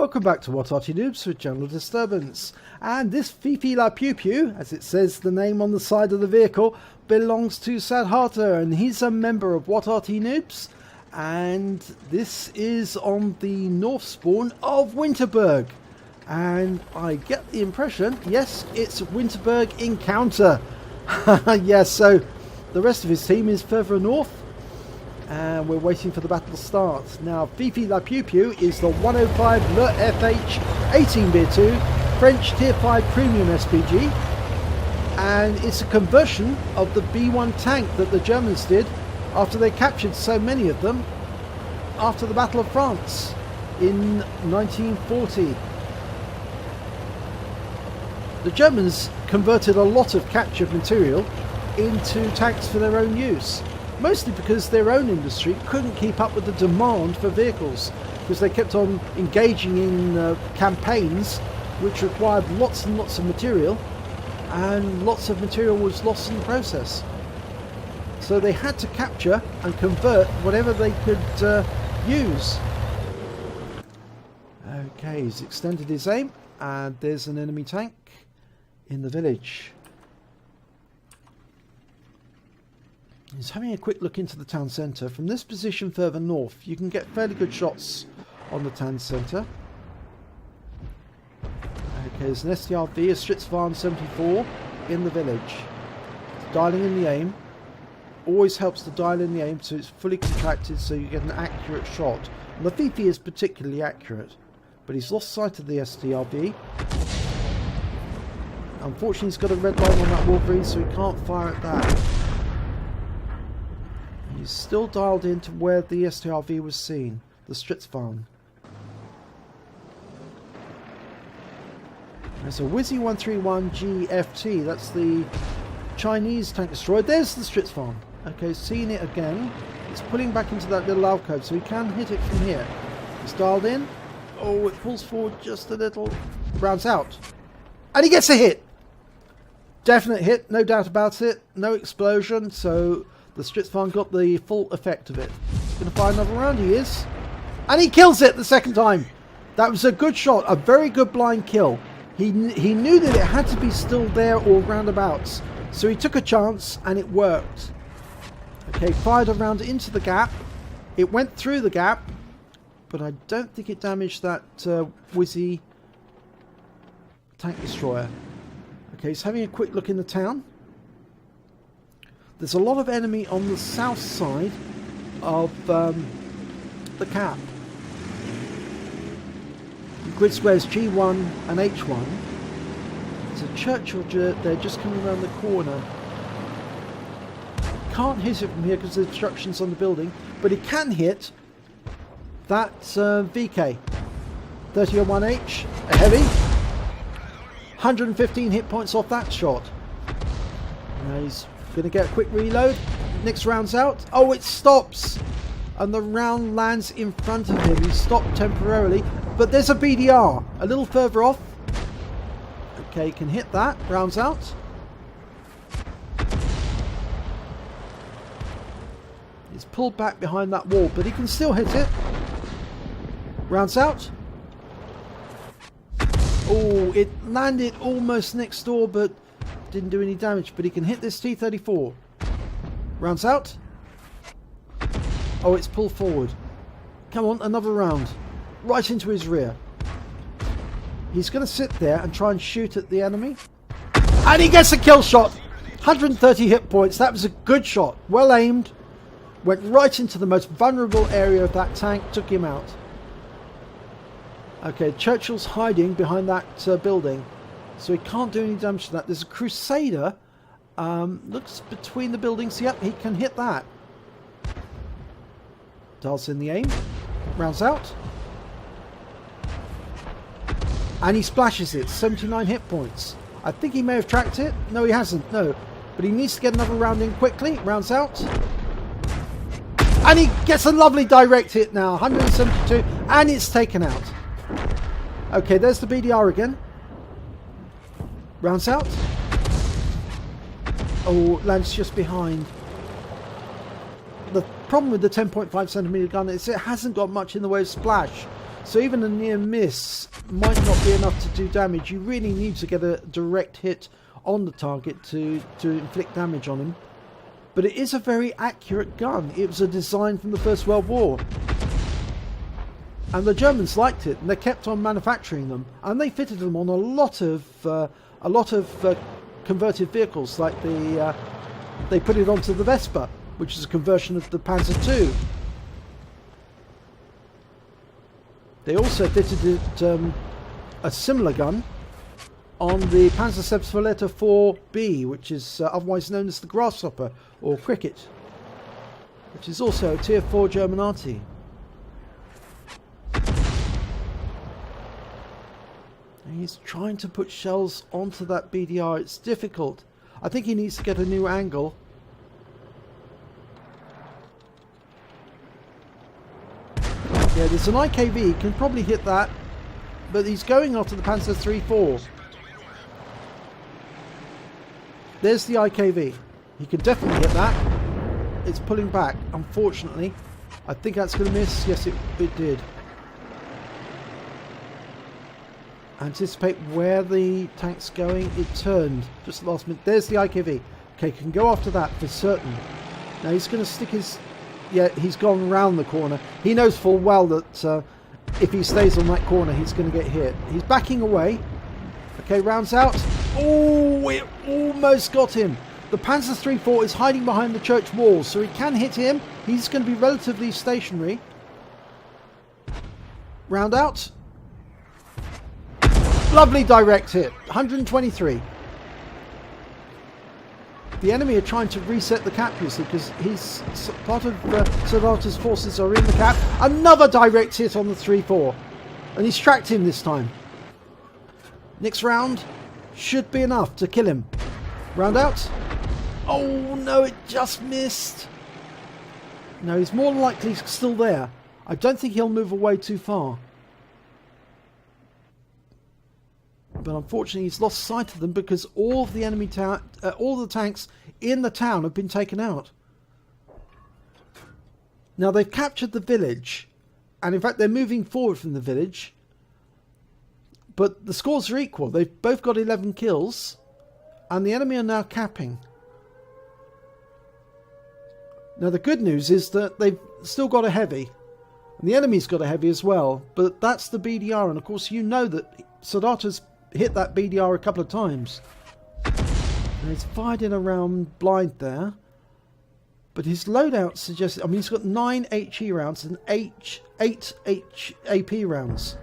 Welcome back to What Arty Noobs with General Disturbance. And this leFH18B2, as it says the name on the side of the vehicle, belongs to Saadharta, and he's a member of What Arty Noobs. And this is on the north spawn of Winterberg. And I get the impression, yes, it's Winterberg encounter. Yes, so the rest of his team is further north. And we're waiting for the battle to start. Now, leFH18B2 is the 105 leFH18B2 French Tier 5 Premium SPG. And it's a conversion of the B1 tank that the Germans did after they captured so many of them after the Battle of France in 1940. The Germans converted a lot of captured material into tanks for their own use. Mostly because their own industry couldn't keep up with the demand for vehicles, because they kept on engaging in campaigns which required lots and lots of material, and lots of material was lost in the process. So they had to capture and convert whatever they could use. Okay, he's extended his aim, and there's an enemy tank in the village. He's having a quick look into the town centre. From this position further north, you can get fairly good shots on the town centre. Okay, there's an STRV, a Stritzvarn 74 in the village. Dialing in the aim. Always helps to dial in the aim so it's fully contracted so you get an accurate shot. And the leFH is particularly accurate, but he's lost sight of the STRV. Unfortunately, he's got a red line on that Wolverine, so he can't fire at that. He's still dialed in to where the STRV was seen, the Stritzvarn. There's a Wizzy 131 GFT, that's the Chinese tank destroyer. There's the Stritzvarn. Okay, seeing it again. It's pulling back into that little alcove, so he can hit it from here. It's dialed in. Oh, it pulls forward just a little. Rounds out. And he gets a hit! Definite hit, no doubt about it. No explosion, so the Stritzvarn got the full effect of it. He's going to fire another round, he is. And he kills it the second time. That was a good shot, a very good blind kill. He knew that it had to be still there or roundabouts. So he took a chance and it worked. Okay, fired a round into the gap. It went through the gap, but I don't think it damaged that Wizzy tank destroyer. Okay, he's having a quick look in the town. There's a lot of enemy on the south side of the cap. Grid squares G1 and H1. There's a Churchill there just coming around the corner. Can't hit it from here because the obstruction's on the building, but he can hit that VK. 3001H, a heavy. 115 hit points off that shot. Now he's going to get a quick reload. Next round's out. Oh, it stops. And the round lands in front of him. He's stopped temporarily. But there's a BDR a little further off. Okay, he can hit that. Round's out. He's pulled back behind that wall, but he can still hit it. Round's out. Oh, it landed almost next door, but didn't do any damage, but he can hit this T-34. Rounds out. Oh, it's pulled forward. Come on, another round. Right into his rear. He's going to sit there and try and shoot at the enemy. And he gets a kill shot. 130 hit points. That was a good shot. Well aimed. Went right into the most vulnerable area of that tank. Took him out. Okay, Churchill's hiding behind that building. So he can't do any damage to that. There's a Crusader. Looks between the buildings. Yep, he can hit that. Dials in the aim. Rounds out. And he splashes it. 79 hit points. I think he may have tracked it. No, he hasn't. No. But he needs to get another round in quickly. Rounds out. And he gets a lovely direct hit now. 172. And it's taken out. Okay, there's the BDR again. Rounds out. Oh, lands just behind. The problem with the 10.5cm gun is it hasn't got much in the way of splash. So even a near miss might not be enough to do damage. You really need to get a direct hit on the target to inflict damage on him. But it is a very accurate gun. It was a design from the First World War. And the Germans liked it, and they kept on manufacturing them. And they fitted them on a lot of converted vehicles, like they put it onto the Vespa, which is a conversion of the Panzer II. They also fitted it, a similar gun on the Panzerhaubtfeuerleiter 4B, which is otherwise known as the Grasshopper or Cricket, which is also a Tier 4 German Arty. And he's trying to put shells onto that BDR. It's difficult. I think he needs to get a new angle. Yeah, there's an IKV, he can probably hit that, but he's going after the Panzer III-4. There's the IKV. He can definitely hit that. It's pulling back, unfortunately. I think that's going to miss. Yes, it did. Anticipate where the tank's going. It turned just at the last minute. There's the IKV. Okay, can go after that for certain. Now he's going to stick his... Yeah, he's gone round the corner. He knows full well that if he stays on that corner, he's going to get hit. He's backing away. Okay, rounds out. Oh, it almost got him. The Panzer III-4 is hiding behind the church walls, so he can hit him. He's going to be relatively stationary. Round out. Lovely direct hit. 123. The enemy are trying to reset the cap, you see, because he's part of Saadharta's forces are in the cap. Another direct hit on the 3-4. And he's tracked him this time. Next round should be enough to kill him. Round out. Oh no, it just missed. No, he's more than likely still there. I don't think he'll move away too far. But unfortunately he's lost sight of them because all of the enemy all the tanks in the town have been taken out. Now they've captured the village, and in fact they're moving forward from the village, but the scores are equal. They've both got 11 kills, and the enemy are now capping. Now the good news is that they've still got a heavy, and the enemy's got a heavy as well, but that's the BDR, and of course you know that Saadharta's hit that BDR a couple of times. And he's fired in around blind there. But his loadout suggests... I mean, he's got 9 HE rounds and 8 AP rounds.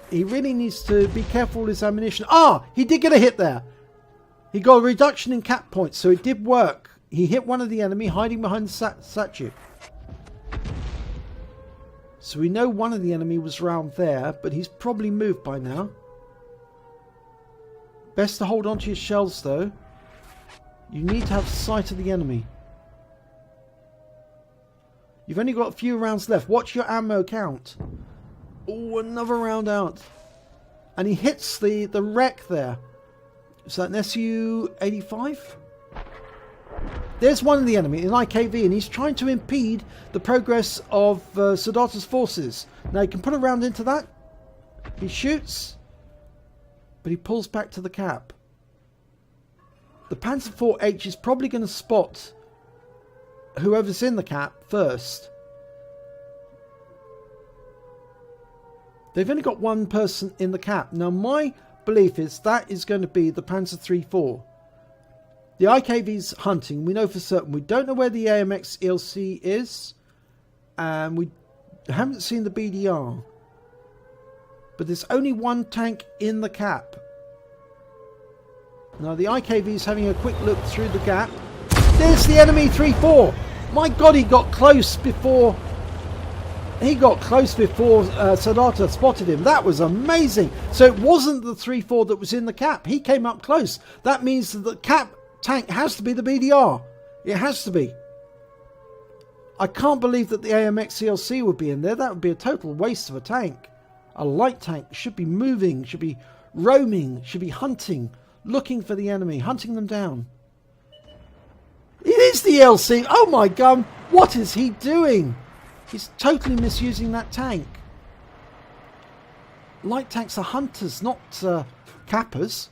He really needs to be careful with his ammunition. Ah! He did get a hit there. He got a reduction in cap points, so it did work. He hit one of the enemy hiding behind the statue. So we know one of the enemy was round there, but he's probably moved by now. Best to hold on to your shells though. You need to have sight of the enemy. You've only got a few rounds left. Watch your ammo count. Oh, another round out. And he hits the wreck there. Is that an Su-85? There's one of the enemy, an IKV, and he's trying to impede the progress of Saadharta's forces. Now he can put a round into that. He shoots. But he pulls back to the cap. The Panzer IV-H is probably going to spot whoever's in the cap first. They've only got one person in the cap. Now my belief is that is going to be the Panzer III-4. The IKV's hunting. We know for certain. We don't know where the AMX ELC is. And we haven't seen the BDR. But there's only one tank in the cap. Now the IKV is having a quick look through the gap. There's the enemy 3-4. My God, he got close before Saadharta spotted him. That was amazing. So it wasn't the 3-4 that was in the cap. He came up close. That means that the cap tank has to be the BDR. It has to be. I can't believe that the AMX CLC would be in there. That would be a total waste of a tank. A light tank should be moving, should be roaming, should be hunting, looking for the enemy, hunting them down. It is the LC. Oh my God, what is he doing? He's totally misusing that tank. light tanks are hunters, not cappers.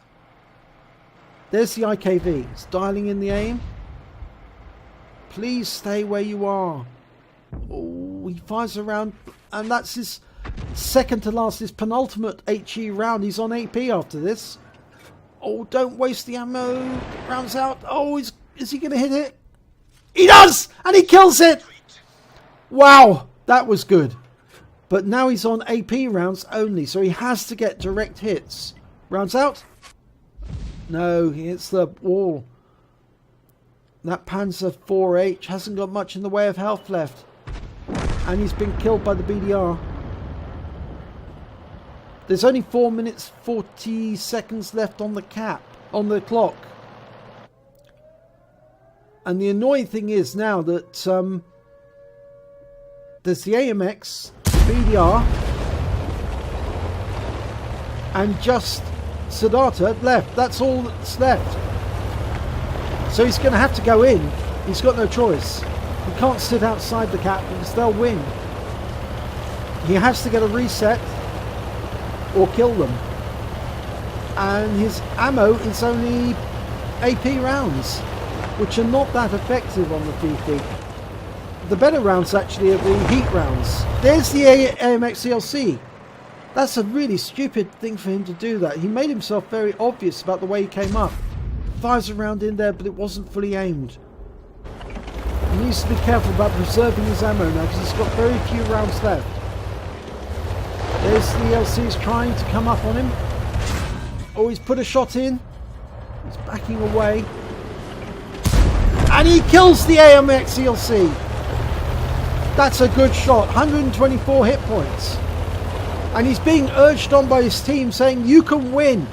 There's the IKV. It's dialing in the aim. Please stay where you are. Oh, he fires around, and that's his second to last, his penultimate HE round. He's on AP after this. Oh, don't waste the ammo. Rounds out. Oh, is he going to hit it? He does! And he kills it! Wow, that was good. But now he's on AP rounds only, so he has to get direct hits. Rounds out. No, he hits the wall. That Panzer 4H hasn't got much in the way of health left. And he's been killed by the BDR. There's only 4 minutes 40 seconds left on the clock. And the annoying thing is now that there's the AMX, BDR, and just Saadharta left. That's all that's left. So he's going to have to go in. He's got no choice. He can't sit outside the cap because they'll win. He has to get a reset or kill them. And his ammo is only AP rounds, which are not that effective on the PP. The better rounds actually are the heat rounds. There's the AMX CLC. That's a really stupid thing for him to do that. He made himself very obvious about the way he came up. Fires around in there, but it wasn't fully aimed. He needs to be careful about preserving his ammo now because he's got very few rounds left. There's the LC's trying to come up on him. Oh, he's put a shot in. He's backing away. And he kills the AMX CLC. That's a good shot. 124 hit points. And he's being urged on by his team saying, you can win.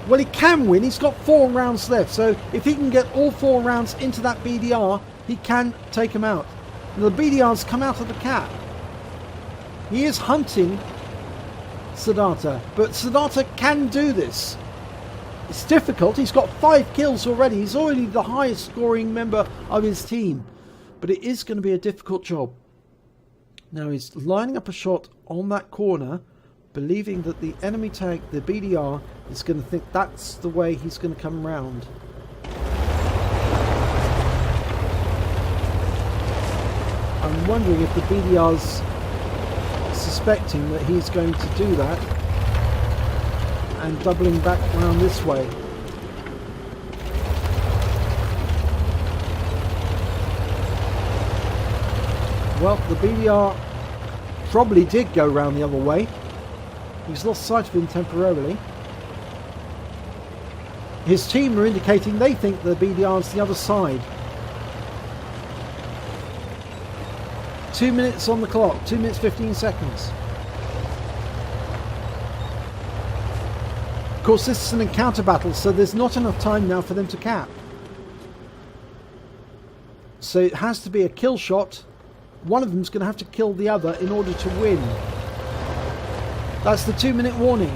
Well, he can win. He's got 4 rounds left. So if he can get all 4 rounds into that BDR, he can take him out. And the BDR's come out of the cap. He is hunting Saadharta. But Saadharta can do this. It's difficult. He's got 5 kills already. He's already the highest scoring member of his team. But it is going to be a difficult job. Now he's lining up a shot on that corner, believing that the enemy tank, the BDR, is going to think that's the way he's going to come round. I'm wondering if the BDR's suspecting that he's going to do that and doubling back round this way. Well, the BDR probably did go round the other way. He's lost sight of him temporarily. His team are indicating they think the BDR is the other side. 2 minutes on the clock, 2 minutes 15 seconds. Of course, this is an encounter battle, so there's not enough time now for them to cap. So it has to be a kill shot. One of them's going to have to kill the other in order to win. That's the 2 minute warning.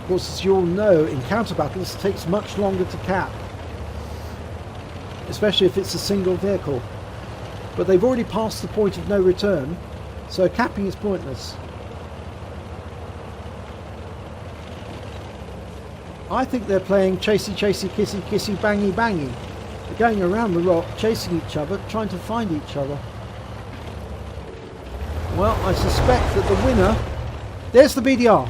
Of course, as you all know, encounter battles takes much longer to cap. Especially if it's a single vehicle. But they've already passed the point of no return, so capping is pointless. I think they're playing chasey, chasey, kissy, kissy, bangy, bangy. They're going around the rock, chasing each other, trying to find each other. Well, I suspect that the winner... There's the BDR.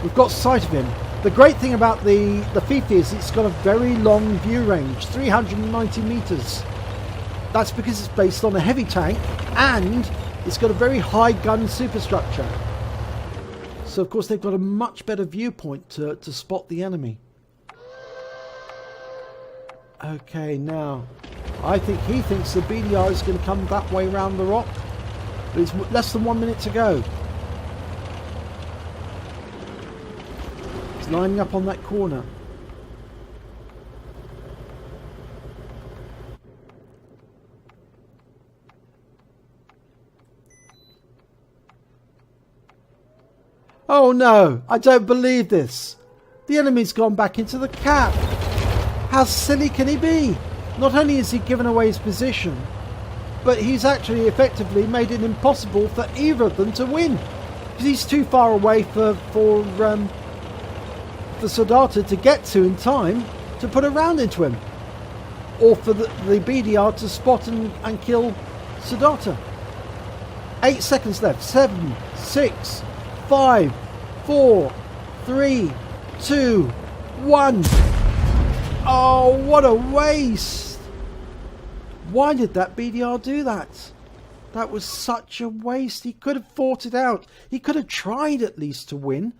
We've got sight of him. The great thing about the FIFA is it's got a very long view range, 390 meters. That's because it's based on a heavy tank and it's got a very high gun superstructure. So of course they've got a much better viewpoint to spot the enemy. Okay, now I think he thinks the BDR is going to come that way round the rock, but it's less than 1 minute to go. He's lining up on that corner. Oh no, I don't believe this. The enemy's gone back into the cap. How silly can he be? not only has he given away his position, but he's actually effectively made it impossible for either of them to win. Because he's too far away for Saadharta to get to in time to put a round into him. Or for the BDR to spot and kill Saadharta. 8 seconds left. 7, 6, 5, 4, 3, 2, 1. Oh, what a waste! Why did that BDR do that? That was such a waste. He could have fought it out. He could have tried at least to win,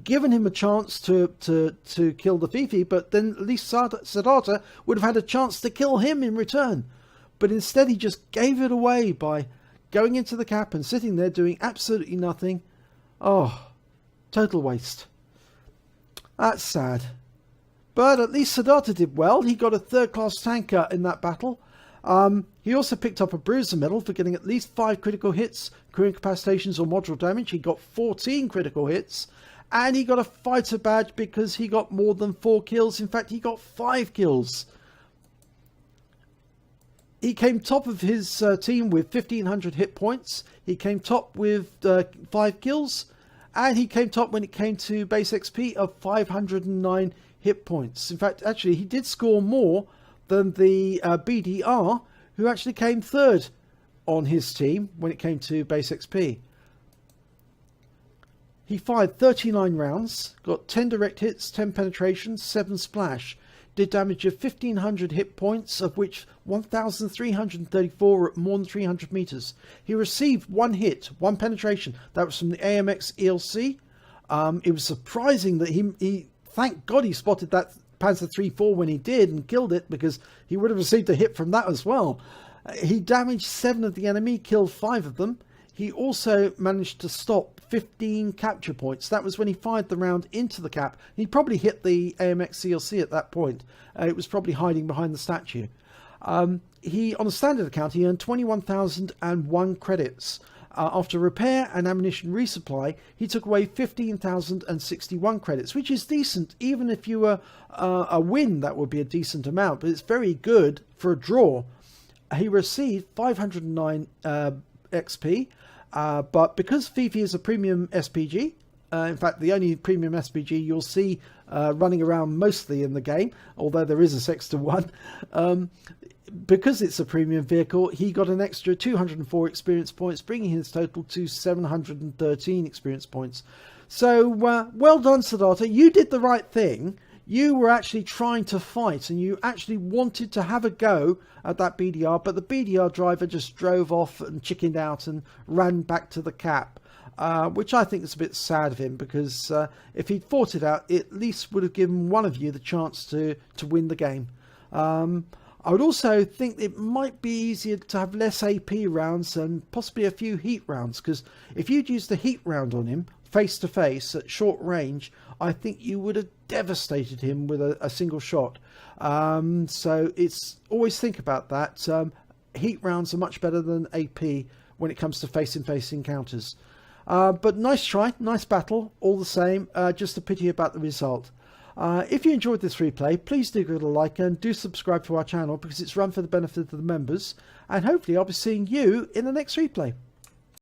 given him a chance to kill the Fifi, but then at least Saadharta would have had a chance to kill him in return. But instead he just gave it away by going into the cap and sitting there doing absolutely nothing. Oh, total waste. That's sad. But at least Saadharta did well. He got a third-class tanker in that battle. He also picked up a bruiser medal for getting at least 5 critical hits, career incapacitations or module damage. He got 14 critical hits. And he got a fighter badge because he got more than 4 kills. In fact, he got 5 kills. He came top of his team with 1,500 hit points. He came top with 5 kills. And he came top when it came to base XP of 509 hit points. In fact, actually, he did score more than the BDR, who actually came third on his team when it came to base XP. He fired 39 rounds, got 10 direct hits, 10 penetrations, 7 splash, did damage of 1,500 hit points, of which 1,334 were at more than 300 meters. He received 1 hit, 1 penetration. That was from the AMX ELC. It was surprising that he thank God he spotted that Panzer III-4 when he did and killed it, because he would have received a hit from that as well. He damaged 7 of the enemy, killed 5 of them. He also managed to stop 15 capture points. That was when he fired the round into the cap. He probably hit the AMX CLC at that point. It was probably hiding behind the statue. He, on a standard account, he earned 21,001 credits. After repair and ammunition resupply, he took away 15,061 credits, which is decent. Even if you were a win, that would be a decent amount, but it's very good for a draw. He received 509 XP, but because Fifi is a premium SPG, in fact the only premium SPG you'll see running around mostly in the game, although there is a 6-to-1, because it's a premium vehicle, he got an extra 204 experience points, bringing his total to 713 experience points. So well done, Saadharta. You did the right thing. You were actually trying to fight, and you actually wanted to have a go at that BDR, but the BDR driver just drove off and chickened out and ran back to the cap, which I think is a bit sad of him, because if he'd fought it out, it at least would have given one of you the chance to win the game. I would also think it might be easier to have less AP rounds and possibly a few heat rounds, because if you'd used the heat round on him face to face at short range, I think you would have devastated him with a single shot. So it's always think about that. Heat rounds are much better than AP when it comes to face-to-face encounters. But nice try, nice battle, all the same. Just a pity about the result. If you enjoyed this replay, please do give it a like and do subscribe to our channel, because it's run for the benefit of the members. And hopefully I'll be seeing you in the next replay.